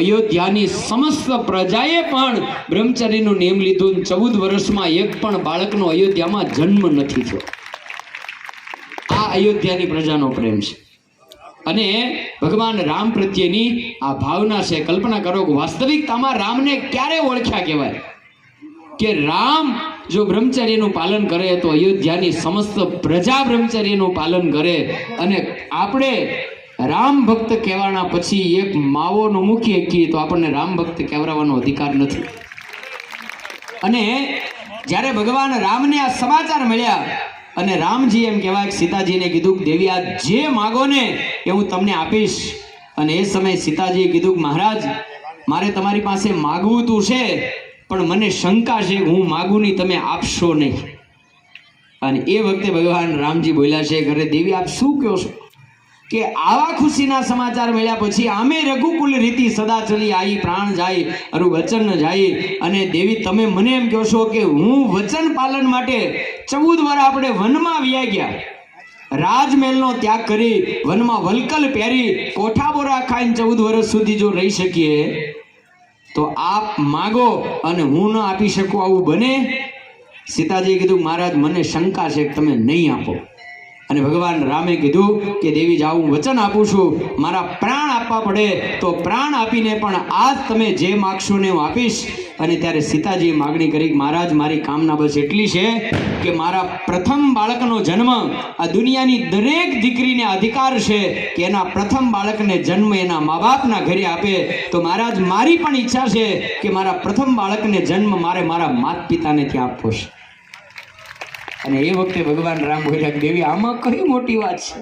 અયોધ્યાની સમસ્ત પ્રજાએ પણ બ્રહ્મચર્યનું નિયમ લીધું. 14 વર્ષમાં એક પણ બાળકનો અયોધ્યામાં જન્મ નથી થયો. આ અયોધ્યાની પ્રજાનો પ્રેમ છે અને ભગવાન રામ પ્રત્યેની આ ભાવના છે. કલ્પના કરો કે વાસ્તવિકતામાં રામને ક્યારે ઓળખ્યા કહેવાય કે રામ જો બ્રહ્મચર્યનું પાલન કરે તો અયોધ્યાની સમસ્ત પ્રજા બ્રહ્મચર્યનું પાલન કરે. અને આપણે રામ ભક્ત કહેવાના પછી એક માવોનો મૂકી શકીએ તો આપણને રામ ભક્ત કહેવાનો અધિકાર નથી. અને જ્યારે ભગવાન રામને આ સમાચાર મળ્યા અને રામજી એમ કહેવાય સીતાજીને કીધું દેવી આ જે માગો ને એ હું તમને આપીશ. અને એ સમયે સીતાજીએ કીધું મહારાજ મારે તમારી પાસે માગવું તું છે પણ મને શંકા છે કે હું માગું નહીં તમે આપશો નહીં. અને એ વખતે ભગવાન રામજી બોલ્યા છે ઘરે દેવી આપ શું કહો છો કે આવા ખુશીના સમાચાર મળ્યા પછી આમે રઘુકુલ રીતિ સદા ચલી આવી પ્રાણ જાય અરુ વચન જાય. અને દેવી તમે મને એમ કહો છો કે હું વચન પાલન માટે 14 વર્ષ આપણે વનમાં વ્યા ગયા, રાજમહેલનો ત્યાગ કરી વનમાં વલકલ પહેરી કોઠા બોરા ખાઈને 14 વર્ષ સુધી જો રહી શકીએ તો આપ માગો અને હું ન આપી શકું આવું બને? સીતાજીએ કીધું મહારાજ મને શંકા છે કે તમે નહીં આપો. અને ભગવાન રામે કીધું કે દેવી જાઓ હું વચન આપું છું, મારા પ્રાણ આપવા પડે તો પ્રાણ આપીને પણ આજ તમે જે માગશો ને હું આપીશ. અને ત્યારે સીતાજીએ માગણી કરી કે મહારાજ મારી કામના બસ એટલી છે કે મારા પ્રથમ બાળકનો જન્મ આ દુનિયાની દરેક દીકરીને અધિકાર છે કે એના પ્રથમ બાળકને જન્મ એના મા બાપના ઘરે આપે. તો મહારાજ મારી પણ ઈચ્છા છે કે મારા પ્રથમ બાળકને જન્મ મારે મારા માતા પિતાને ત્યાં આપવો છે. અને એ વખતે ભગવાન રામ બોલ્યા દેવી આમાં કઈ મોટી વાત છે?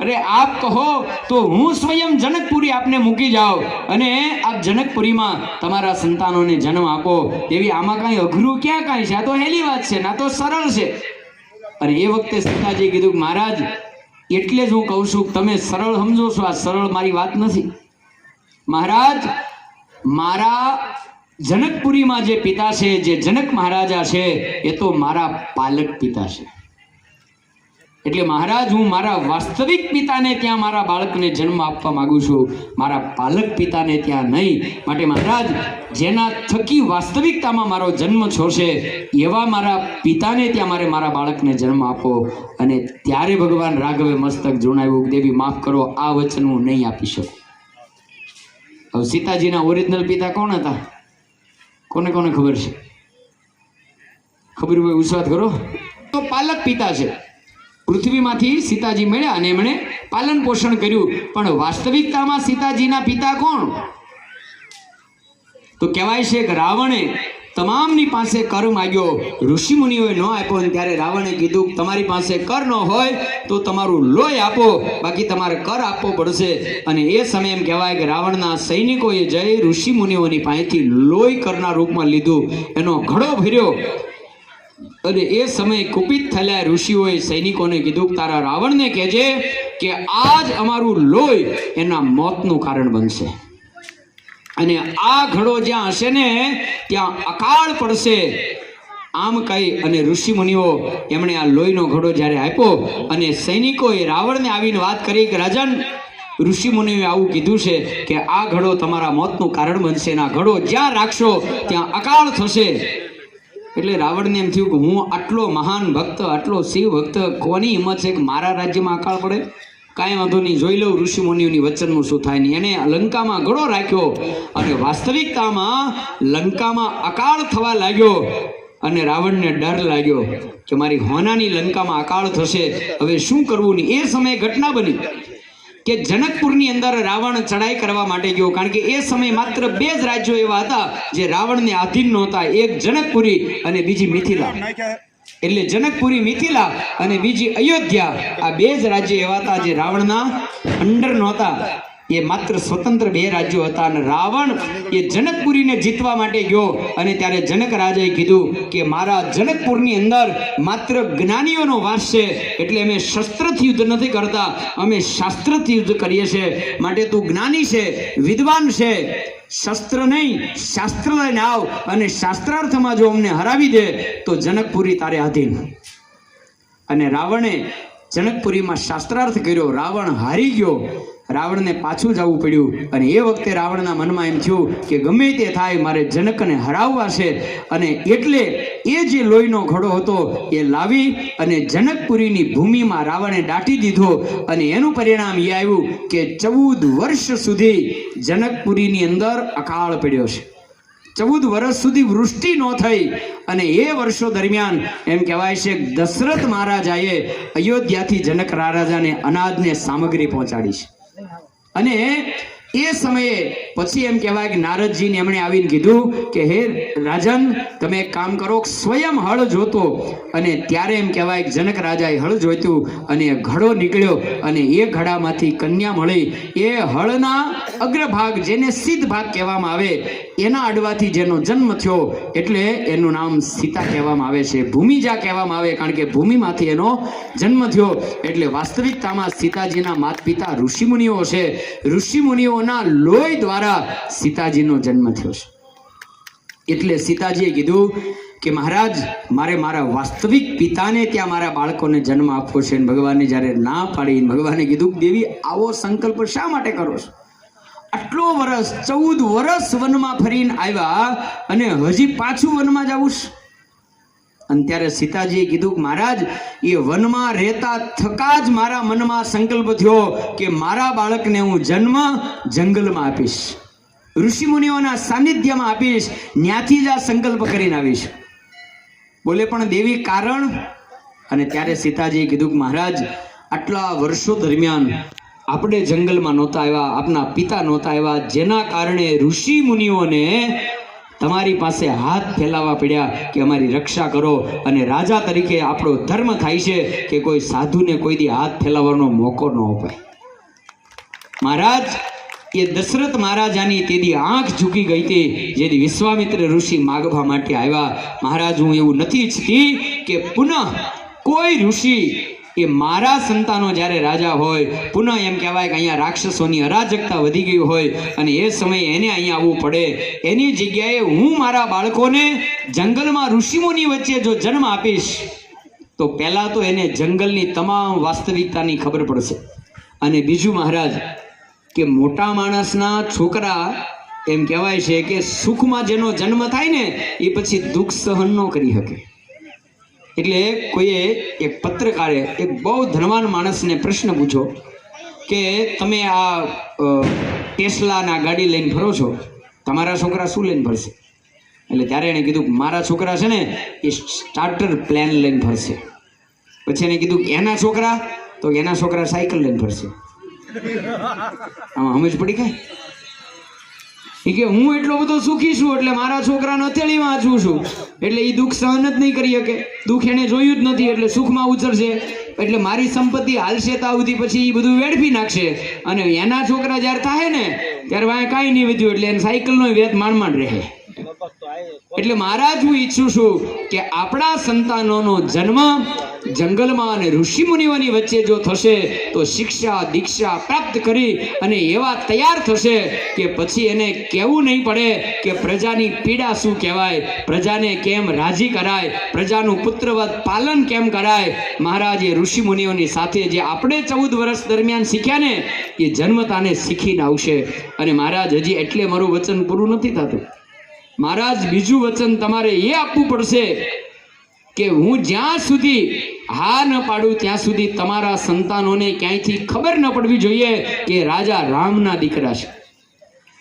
અરે આપ કહો તો હું સ્વયં જનકપુરી આપને મૂકી જાઉં અને આપ જનકપુરીમાં તમારા સંતાનોને જન્મ આપો. દેવી આમાં કઈ અઘરું ક્યાં કઈ છે? આ તો હેલી વાત છે, ના તો સરળ છે. અને એ વખતે સીતાજીએ કીધું કે મહારાજ એટલે જ હું કહું છું તમે સરળ સમજો છો, આ સરળ મારી વાત નથી. મહારાજ મારા જનકપુરીમાં જે પિતા છે જે જનક મહારાજા છે એ તો મારા પાલક પિતા છે. એટલે મહારાજ હું મારા વાસ્તવિક પિતાને ત્યાં મારા બાળકને જન્મ આપવા માંગુ છું, મારા પાલક પિતાને ત્યાં નહીં. માટે મહારાજ જેના થકી વાસ્તવિકતામાં મારો જન્મ છોડશે એવા મારા પિતાને ત્યાં મારે મારા બાળકને જન્મ આપો. અને ત્યારે ભગવાન રાઘવે મસ્તક જોડાવ્યું દેવી માફ કરો આ વચન હું નહીં આપી શકું. હવે સીતાજીના ઓરિજિનલ પિતા કોણ હતા? કોને કોને ખબર છે? ખબર હોય વિશ્વાસ કરો. તો પાલક પિતા છે. પૃથ્વીમાંથી સીતાજી મળ્યા અને એમણે પાલન પોષણ કર્યું. પણ વાસ્તવિકતામાં સીતાજીના પિતા કોણ? તો કહેવાય છે કે રાવણે તમામની પાસે કર માગ્યો, ઋષિ મુનિઓએ ન આપ્યો. અને ત્યારે રાવણે કીધું તમારી પાસે કર ન હોય તો તમારું લોહી આપો, બાકી તમારે કર આપવો પડશે. અને એ સમયે એમ કહેવાય કે રાવણના સૈનિકોએ જઈ ઋષિ મુનિઓની પાસેથી લોહી કરના રૂપમાં લીધું, એનો ઘડો ભર્યો. અને એ સમયે કુપિત થયેલા ઋષિઓએ સૈનિકોને કીધું તારા રાવણને કહેજે કે આજ અમારું લોહી એના મોતનું કારણ બનશે અને આ ઘડો જ્યાં હશે ને ત્યાં અકાળ પડશે. આમ કહી અને ઋષિ મુનિઓ એમણે આ લોહીનો ઘડો જ્યારે આપ્યો અને સૈનિકોએ રાવણને આવીને વાત કરી કે રાજન ઋષિ મુનિઓએ આવું કીધું છે કે આ ઘડો તમારા મોતનું કારણ બનશે, અને આ ઘડો જ્યાં રાખશો ત્યાં અકાળ થશે. એટલે રાવણને એમ થયું કે હું આટલો મહાન ભક્ત, આટલો શિવ ભક્ત, કોની હિંમત છે કે મારા રાજ્યમાં અકાળ પડે? કાંઈ વાંધો નહીં, જોઈ લઉં ઋષિ મુનિઓની વચનનું શું થાય નહીં. એને લંકામાં ઘડો રાખ્યો અને વાસ્તવિકતામાં લંકામાં અકાળ થવા લાગ્યો. અને રાવણને ડર લાગ્યો કે મારી હોનાની લંકામાં અકાળ થશે, હવે શું કરવું નહીં. એ સમયે ઘટના બની કે જનકપુરની અંદર રાવણ ચડાઈ કરવા માટે ગયો. કારણ કે એ સમયે માત્ર 2 જ રાજ્યો એવા હતા જે રાવણને આધીન નહોતા, એક જનકપુરી અને બીજી મિથિલા. એટલે જનકપુરી મિથિલા અને બીજી અયોધ્યા, આ 2 જ રાજ્યો એવા હતા જે રાવણના અંડર નહોતા. એ માત્ર સ્વતંત્ર 2 રાજ્યો હતા. અને રાવણ એ જનકપુરીને જીતવા માટે ગયો અને ત્યારે જનક રાજાએ કીધું કે મારા જનકપુરની અંદર માત્ર જ્ઞાનીઓનો વાસ છે, એટલે અમે શસ્ત્રથી યુદ્ધ નથી કરતા, અમે શાસ્ત્રથી યુદ્ધ કરીએ છીએ. માટે તું જ્ઞાની છે, વિદ્વાન છે, શસ્ત્ર નહીં શાસ્ત્ર લઈને આવ અને શાસ્ત્રાર્થમાં જો અમને હરાવી દે તો જનકપુરી તારે આધીન. અને રાવણે જનકપુરીમાં શાસ્ત્રાર્થ કર્યો, રાવણ હારી ગયો. રાવણને પાછું જવું પડ્યું. અને એ વખતે રાવણના મનમાં એમ થયું કે ગમે તે થાય મારે જનકને હરાવવા છે. અને એટલે એ જે લોહીનો ઘડો હતો એ લાવી અને જનકપુરીની ભૂમિમાં રાવણે દાટી દીધો. અને એનું પરિણામ એ આવ્યું કે 14 વર્ષ સુધી જનકપુરીની અંદર અકાળ પડ્યો છે. 14 વર્ષ સુધી વૃષ્ટિ ન થઈ. અને એ વર્ષો દરમિયાન એમ કહેવાય છે દશરથ મહારાજાએ અયોધ્યાથી જનક રાજાને અનાજને સામગ્રી પહોંચાડી છે. અને એ સમયે પછી એમ કહેવાય કે નારદજીને એમણે આવીને કીધું કે હે રાજન, તમે એક કામ કરો, સ્વયં હળ જોતો. અને ત્યારે એમ કહેવાય કે જનક રાજાએ હળ જોઈતું અને ઘડો નીકળ્યો અને એ ઘડામાંથી કન્યા મળી. એ હળના અગ્રભાગ, જેને સિદ્ધ ભાગ કહેવામાં આવે, એના અડવાથી જેનો જન્મ થયો એટલે એનું નામ સીતા કહેવામાં આવે છે. ભૂમિજા કહેવામાં આવે, કારણ કે ભૂમિમાંથી એનો જન્મ થયો. એટલે વાસ્તવિકતામાં સીતાજીના માતા પિતા ઋષિમુનિઓ છે. ઋષિમુનિઓના લોહી દ્વારા સીતાજીનો જન્મ થયો છે. એટલે સીતાજીએ કીધું કે મહારાજ, મારે મારા વાસ્તવિક પિતાને ત્યાં મારા બાળકોને જન્મ આપવો છે. ભગવાને જ્યારે ના પાડી, ભગવાને કીધું દેવી આવો સંકલ્પ શા માટે કરો છો? આટલો વર્ષ 14 વર્ષ વનમાં ફરીને આવ્યા અને હજી પાછું વનમાં જવું છે? અને ત્યારે સીતાજીએ કીધું કે મહારાજ, એ વનમાં રહેતા થકા જ મારા મનમાં સંકલ્પ થયો કે મારા બાળકને હું જન્મ જંગલમાં આપીશ, ઋષિમુનિઓના સાનિધ્યમાં આપીશ, ત્યાંથી જ આ સંકલ્પ કરીને આવીશ. બોલે પણ દેવી કારણ? અને ત્યારે સીતાજીએ કીધું કે મહારાજ, આટલા વર્ષો દરમિયાન આપણે જંગલમાં નહોતા આવ્યા, આપના પિતા નહોતા આવ્યા, જેના કારણે ઋષિ મુનિઓને તમારી પાસે હાથ ફેલાવવા પડ્યા કે અમારી રક્ષા કરો. અને રાજા તરીકે આપણો ધર્મ થાય છે કે કોઈ સાધુને કોઈ દી હાથ ફેલાવવાનો મોકો ન અપાય. મહારાજ, એ દશરથ મહારાજાની તેદી આંખ ઝૂકી ગઈ હતી જેથી વિશ્વામિત્ર ઋષિ માગવા માટે આવ્યા. મહારાજ, હું એવું નથી ઈચ્છતી કે પુનઃ કોઈ ઋષિ એ મારા સંતાનો જ્યારે રાજા હોય, પુનઃ એમ કહેવાય કે અહીંયા રાક્ષસોની અરાજકતા વધી ગઈ હોય અને એ સમયે એને અહીંયા આવવું પડે. એની જગ્યાએ હું મારા બાળકોને જંગલમાં ઋષિમુનિ વચ્ચે જો જન્મ આપીશ તો પહેલાં તો એને જંગલની તમામ વાસ્તવિકતાની ખબર પડશે. અને બીજું મહારાજ, કે મોટા માણસના છોકરા એમ કહેવાય છે કે સુખમાં જેનો જન્મ થાય ને એ પછી દુઃખ સહન ન કરી શકે. એટલે કોઈએ એક પત્રકારે એક બહુ ધનવાન માણસને પ્રશ્ન પૂછ્યો કે તમે આ ટેસ્લાના ગાડી લઈને ફરો છો, તમારા છોકરા શું લઈને ફરશે? એટલે ત્યારે એણે કીધું મારા છોકરા છે ને એ સ્ટાર્ટર પ્લેન લઈને ફરશે. પછી એને કીધું એના છોકરા? તો એના છોકરા સાયકલ લઈને ફરશે. આમાં સમજ પડી કાંઈ? કે હું એટલો બધો સુખી છું એટલે મારા છોકરાને હથેળીમાં વાંચું છું એટલે એ દુઃખ સહન જ નહીં કરી શકે. દુઃખ એને જોયું જ નથી એટલે સુખમાં ઉછરશે. એટલે મારી સંપત્તિ હાલશે તાવથી પછી એ બધું વેડફી નાખશે. અને એના છોકરા જ્યારે થાય ને ત્યારે વાંહે કાંઈ નહીં વધ્યું એટલે એને સાયકલનો વેત માંડ રહે. એટલે મહારાજ, હું ઈચ્છું છું કે આપણા સંતાનોનો જન્મ જંગલમાં અને ઋષિમુનિઓની વચ્ચે જો થશે તો શિક્ષા દીક્ષા પ્રાપ્ત કરી અને એવા તૈયાર થશે કે પછી એને કહેવું નહીં પડે કે પ્રજાની પીડા શું કહેવાય, પ્રજાને કેમ રાજી કરાય, પ્રજાનું પુત્રવત પાલન કેમ કરાય. મહારાજ, એ ઋષિમુનિઓની સાથે જે આપણે 14 વર્ષ દરમિયાન શીખ્યા ને એ જન્મતાને શીખીને આવશે. અને મહારાજ, હજી એટલે મારું વચન પૂરું નથી થતું. મહારાજ, બીજું વચન તમારે એ આપવું પડશે કે હું જ્યાં સુધી હા ન પાડું ત્યાં સુધી તમારા સંતાનોને ક્યાંયથી ખબર ન પડવી જોઈએ કે રાજા રામના દીકરા છે.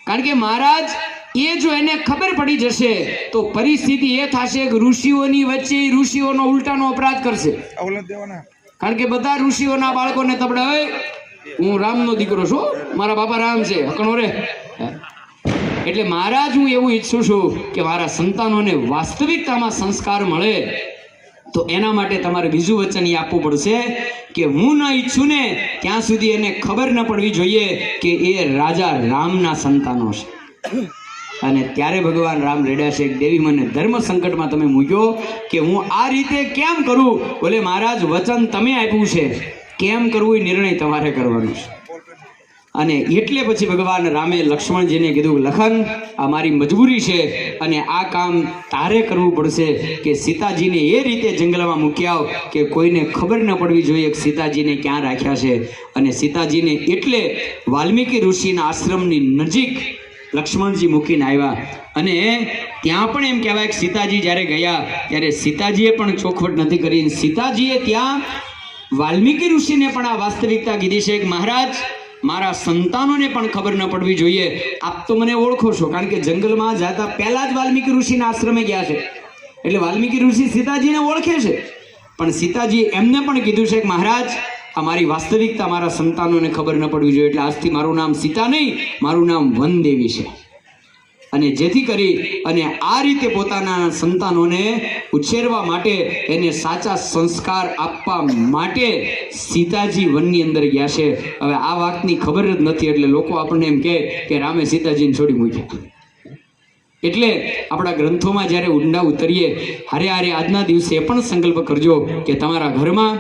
કારણ કે મહારાજ, એ જો એને ખબર પડી જશે તો પરિસ્થિતિ એ થશે કે ઋષિઓની વચ્ચે ઋષિઓનો ઉલટાનો અપરાધ કરશે. કારણ કે બધા ઋષિઓના બાળકોને તબડાવે હું રામનો દીકરો છું, મારા બાપા રામ છે, હકણો રે. એટલે મહારાજ, હું એવું ઈચ્છું છું કે મારા સંતાનોને વાસ્તવિકતામાં સંસ્કાર મળે તો એના માટે તમારે બીજું વચન એ આપવું પડશે કે હું ન ઈચ્છું ને ત્યાં સુધી એને ખબર ન પડવી જોઈએ કે એ રાજા રામના સંતાનો છે. અને ત્યારે ભગવાન રામ રેડ્યા છે, દેવી મને ધર્મ સંકટમાં તમે મૂક્યો કે હું આ રીતે કેમ કરું? બોલે મહારાજ, વચન તમે આપ્યું છે, કેમ કરવું એ નિર્ણય તમારે કરવાનો છે. અને એટલે પછી ભગવાન રામે લક્ષ્મણજીને કીધું, લખન, આ મારી મજબૂરી છે અને આ કામ તારે કરવું પડશે કે સીતાજીને એ રીતે જંગલમાં મૂકી આવ કે કોઈને ખબર ન પડવી જોઈએ કે સીતાજીને ક્યાં રાખ્યા છે. અને સીતાજીને એટલે વાલ્મીકી ઋષિના આશ્રમની નજીક લક્ષ્મણજી મૂકીને આવ્યા. અને ત્યાં પણ એમ કહેવાય કે સીતાજી જ્યારે ગયા ત્યારે સીતાજીએ પણ ચોખવટ નથી કરી. સીતાજીએ ત્યાં વાલ્મીકી ઋષિને પણ આ વાસ્તવિકતા કીધી છે કે મહારાજ, મારા સંતાનોને પણ ખબર ન પડવી જોઈએ. આપ તો મને ઓળખો છો, કારણ કે જંગલમાં જતા પહેલા જ વાલ્મીકી ઋષિના આશ્રમે ગયા છે, એટલે વાલ્મીકી ઋષિ સીતાજીને ઓળખે છે. પણ સીતાજી એમને પણ કીધું છે કે મહારાજ, આ મારી વાસ્તવિકતા મારા સંતાનોને ખબર ન પડવી જોઈએ, એટલે આજથી મારું નામ સીતા નહીં, મારું નામ વનદેવી છે. અને જેથી કરી અને આ રીતે પોતાના સંતાનોને ઉછેરવા માટે, એને સાચા સંસ્કાર આપવા માટે સીતાજી વનની અંદર ગયા છે. હવે આ વાતની ખબર જ નથી, એટલે લોકો આપણને એમ કહે કે રામે સીતાજીને છોડી મૂક્યા. એટલે આપણા ગ્રંથોમાં જ્યારે ઊંડા ઉતરીએ, હારે હારે આજના દિવસે એ પણ સંકલ્પ કરજો કે તમારા ઘરમાં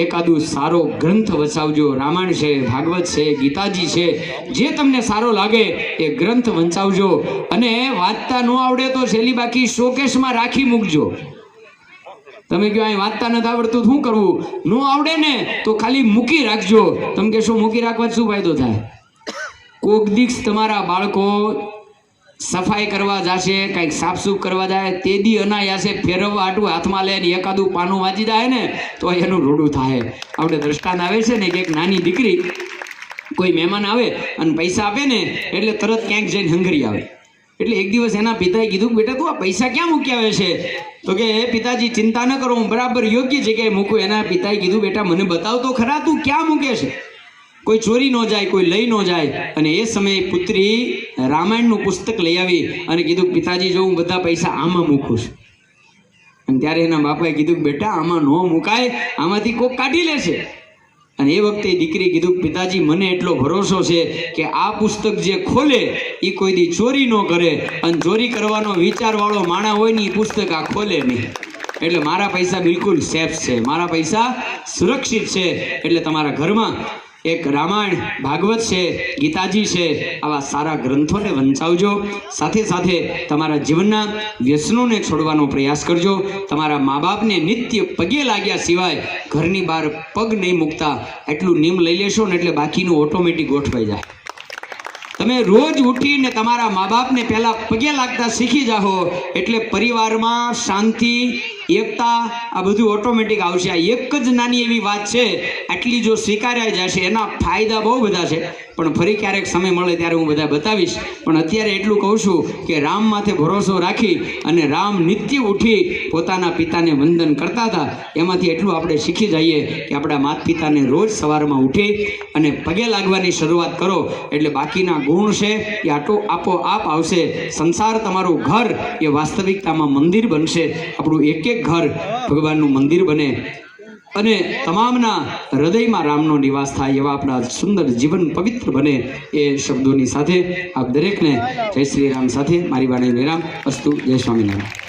એકાદું સારો ગ્રંથ વસાવજો. રામાયણ છે, ભાગવત છે, ગીતાજી છે, જે તમને સારો લાગે એ ગ્રંથ વંચાવજો. અને વાંચતા ન આવડે તો છેલ્લી બાકી શોકેશમાં રાખી મૂકજો. તમે કહો અહીં વાંચતા નથી આવડતું શું કરવું? ન આવડે ને તો ખાલી મૂકી રાખજો. તમે કહેશો મૂકી રાખવા શું ફાયદો થાય? કોક દિવસ તમારા બાળકો સફાઈ કરવા જશે, કંઈક સાફસૂફ કરવા જાય, તે દી અનાયાસે ફેરવવા હાટું હાથમાં લઈને એકાદું પાનું વાંચી જાય ને તો એનું રોડું થાય. આપણે દ્રષ્ટાંત આવે છે ને કે એક નાની દીકરી કોઈ મહેમાન આવે અને પૈસા આપે ને એટલે તરત ક્યાંક જઈને હંગરી આવે. એટલે એક દિવસ એના પિતાએ કીધું, બેટા તું આ પૈસા ક્યાં મૂકી આવે છે? તો કે હે પિતાજી, ચિંતા ન કરો, હું બરાબર યોગ્ય જગ્યાએ મૂકું. એના પિતાએ કીધું, બેટા મને બતાવ તો ખરા, તું ક્યાં મૂકે છે? કોઈ ચોરી ન જાય, કોઈ લઈ ન જાય. અને એ સમયે પુત્રી રામાયણનું પુસ્તક લઈ આવી અને કીધું, પિતાજી જો હું બધા પૈસા આમાં મૂકું છું. અને ત્યારે એના બાપાએ કીધું, બેટા આમાં ન મુકાય, આમાંથી કોક કાઢી લેશે. અને એ વખતે દીકરી કીધું, પિતાજી મને એટલો ભરોસો છે કે આ પુસ્તક જે ખોલે એ કોઈ દી ચોરી ન કરે, અને ચોરી કરવાનો વિચારવાળો માણા હોય ને એ પુસ્તક આ ખોલે નહીં. એટલે મારા પૈસા બિલકુલ સેફ છે, મારા પૈસા સુરક્ષિત છે. એટલે તમારા ઘરમાં એક રામાયણ, ભાગવત છે, ગીતાજી છે, આવા સારા ગ્રંથોને વંચાવજો. સાથે સાથે તમારા જીવનના વ્યસનોને છોડવાનો પ્રયાસ કરજો. તમારા મા બાપને નિત્ય પગે લાગ્યા સિવાય ઘરની બહાર પગ નહીં મૂકતા, એટલું નિયમ લઈ લેશો ને એટલે બાકીનું ઓટોમેટિક ગોઠવાઈ જાય. તમે રોજ ઉઠીને તમારા મા બાપને પહેલા પગે લાગતા શીખી જાઓ એટલે પરિવારમાં શાંતિ, એકતા, આ બધું ઓટોમેટિક આવશે. આ એક જ નાની એવી વાત છે, આટલી જો સ્વીકાર્યા જશે એના ફાયદા બહુ બધા છે. પણ ફરી ક્યારેક સમય મળે ત્યારે હું બધા બતાવીશ. પણ અત્યારે એટલું કહું છું કે રામ માથે ભરોસો રાખી અને રામ નિત્ય ઉઠી પોતાના પિતાને વંદન કરતા હતા, એમાંથી એટલું આપણે શીખી જઈએ કે આપણા માતા પિતાને રોજ સવારમાં ઉઠી અને પગે લાગવાની શરૂઆત કરો એટલે બાકીના ગુણ છે એ આપોઆપ આવશે. સંસાર, તમારું ઘર એ વાસ્તવિકતામાં મંદિર બનશે. આપણું એક એક ઘર ભગવાનનું મંદિર બને અને તમામના હૃદયમાં રામનો નિવાસ થાય, એવા આપણા સુંદર જીવન પવિત્ર બને. એ શબ્દોની સાથે આપ દરેકને જય શ્રી રામ સાથે મારી વાણી વિરામ. અસ્તુ. જય સ્વામિનારાયણ.